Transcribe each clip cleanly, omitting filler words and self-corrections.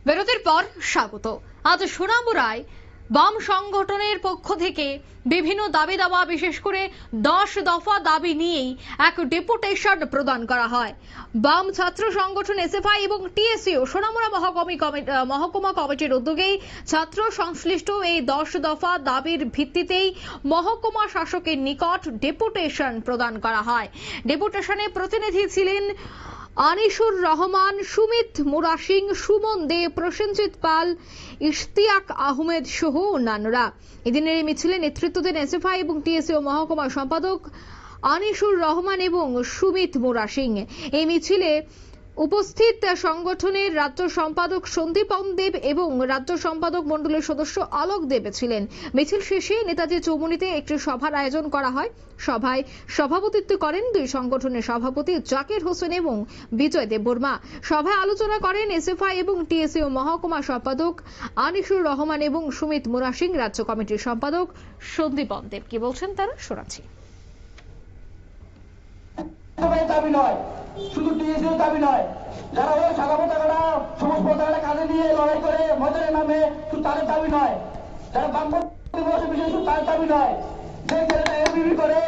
বিরতির পর স্বাগত। আজ সোনামুড়ায় বাম সংগঠনের পক্ষ থেকে বিভিন্ন দাবি দাওয়া, বিশেষ করে 10 দফা দাবি নিয়েই এক ডেপুটেশন প্রদান করা হয়। বাম ছাত্র সংগঠন এসএফআই এবং টিএসইউ সোনামুড়া মহকুমা কমিটির উদ্যোগেই ছাত্র সংশ্লিষ্ট এই 10 দফা দাবির ভিত্তিতেই মহকুমা শাসকের নিকট ডেপুটেশন প্রদান করা হয়। ডেপুটেশনে প্রতিনিধি ছিলেন আনিসুর রহমান, সুমিত মুরা সিং, সুমন দে, প্রসেনজিৎ পাল, ইশতিয়াক আহমেদ সহ অন্যান্যরা। এদিনের এই মিছিলে নেতৃত্ব দেন এসএফআই এবং টিএসইউ মহকুমা সম্পাদক আনিসুর রহমান এবং সুমিত মুরা সিং। এই মিছিলে উপস্থিত সংগঠনের রাজ্য সম্পাদক সন্দীপন দেব এবং রাজ্য সম্পাদক মণ্ডলের সদস্য আলোক দেব ছিলেন। মিছিল শেষে নেতাজি চৌমুহনীতে একটি সভার আয়োজন করা হয়। সভায় সভাপতিত্ব করেন দুই সংগঠনের সভাপতি জাকির হোসেন এবং বিজয় দেববর্মা। সভায় আলোচনা করেন এসএফআই এবং টিএসইউ মহকুমা সম্পাদক আনিসুর রহমান এবং সুমিত মুরা সিং, রাজ্য কমিটির সম্পাদক সন্দীপন দেব। কি বলছেন তারা শোনাচ্ছি। দাবি নয়, শুধু টিএসইউ দাবি নয়, যারা ওই সাদা পতাকাটা সবুজ পতাকাটা কাঁধে নিয়ে লড়াই করে ময়দানে নামে, শুধু তাদের দাবি নয়। যারা বামপন্থী বসে বিশেষ তাদের দাবি নয়। যে ছেলেটা এবিবি করে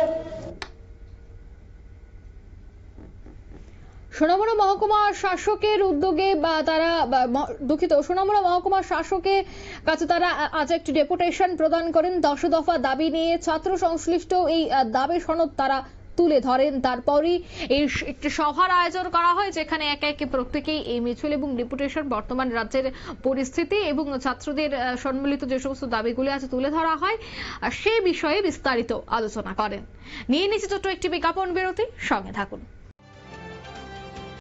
সোনামুড়া মহকুমা শাসকের উদ্যোগে সোনামুড়া মহকুমা শাসকের কাছে তারা আজ একটি ডেপুটেশন প্রদান করেন 10 দফা দাবি নিয়ে। ছাত্র সংশ্লিষ্ট এই দাবি সনদ তারা তুলে ধরেন। তারপরই এই একটি সভার আয়োজন করা হয়, যেখানে একে একে প্রত্যেকেই এই মিছিল এবং ডেপুটেশন, বর্তমান রাজ্যের পরিস্থিতি এবং ছাত্রদের সম্মিলিত যে সমস্ত দাবিগুলি আছে তুলে ধরা হয়, সেই বিষয়ে বিস্তারিত আলোচনা করেন। নিয়ে নিচ্ছে ছোট্ট একটি বিজ্ঞাপন বিরতি, সঙ্গে থাকুন।